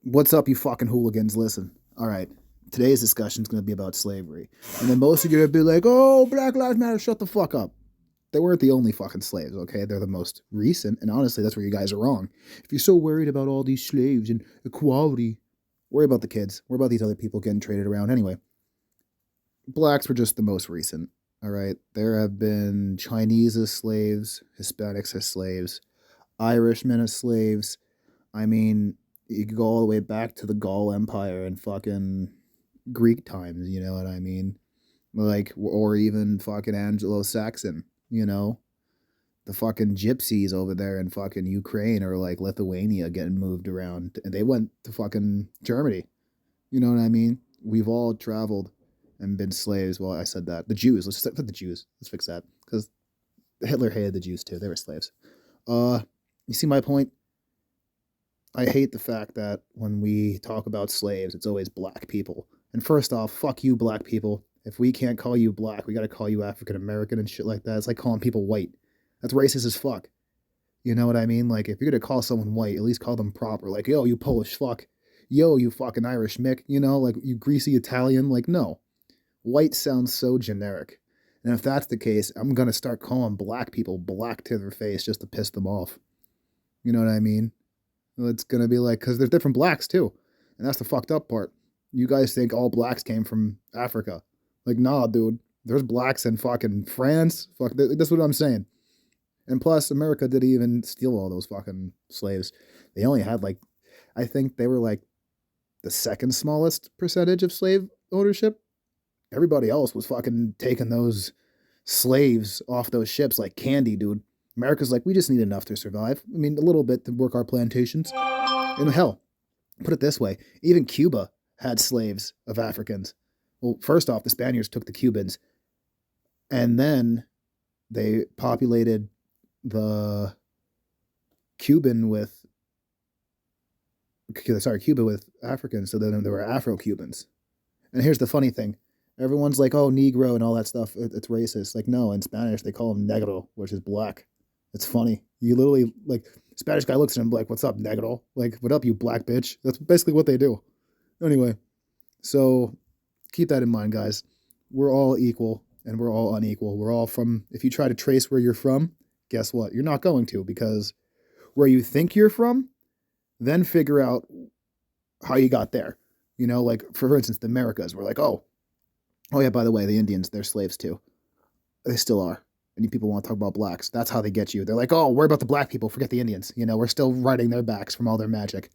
What's up, you fucking hooligans? Listen. All right. Today's discussion is going to be about slavery. And then most of you are going to be like, oh, Black Lives Matter, shut the fuck up. They weren't the only fucking slaves, okay? They're the most recent. And honestly, that's where you guys are wrong. If you're so worried about all these slaves and equality, worry about the kids. Worry about these other people getting traded around. Anyway, blacks were just the most recent. All right. There have been Chinese as slaves, Hispanics as slaves, Irishmen as slaves. I mean, you could go all the way back to the Gaul Empire and fucking Greek times, you know what I mean? Like, or even fucking Anglo Saxon, you know? The fucking gypsies over there in fucking Ukraine or like Lithuania getting moved around. And they went to fucking Germany. You know what I mean? We've all traveled and been slaves. Well, I said that. The Jews, let's just put the Jews. Let's fix that. Because Hitler hated the Jews too. They were slaves. Uh, you see my point? I hate the fact that when we talk about slaves, it's always black people. And first off, fuck you, black people. If we can't call you black, we gotta call you African American and shit like that. It's like calling people white. That's racist as fuck. You know what I mean? Like, if you're gonna call someone white, at least call them proper. Like, yo, you Polish fuck. Yo, you fucking Irish Mick. You know, like, you greasy Italian. Like, no. White sounds so generic. And if that's the case, I'm gonna start calling black people black to their face just to piss them off. You know what I mean? It's gonna be like, because there's different blacks too, and that's the fucked up part. You guys think all blacks came from Africa? Like, nah, dude. There's blacks in fucking France. Fuck, that's what I'm saying. And plus, America didn't even steal all those fucking slaves. They only had like, I think they were like the second smallest percentage of slave ownership. Everybody else was fucking taking those slaves off those ships like candy, dude. America's like, we just need enough to survive. I mean, a little bit to work our plantations. And hell, put it this way, even Cuba had slaves of Africans. Well, first off, the Spaniards took the Cubans, and then they populated the Cuban with, Cuba with Africans, so then there were Afro-Cubans. And here's the funny thing. Everyone's like, oh, Negro and all that stuff, it's racist. Like, no, in Spanish, they call him negro, which is black. It's funny. You literally, like, Spanish guy looks at him like, what's up, negro? Like, what up, you black bitch? That's basically what they do. Anyway, so keep that in mind, guys. We're all equal and we're all unequal. We're all from, if you try to trace where you're from, guess what? You're not going to, because where you think you're from, then figure out how you got there. You know, like, for instance, the Americas, we're like, oh yeah, by the way, the Indians, they're slaves too. They still are. And people want to talk about blacks. That's how they get you. They're like, oh, worry about the black people, forget the Indians. You know, we're still riding their backs from all their magic.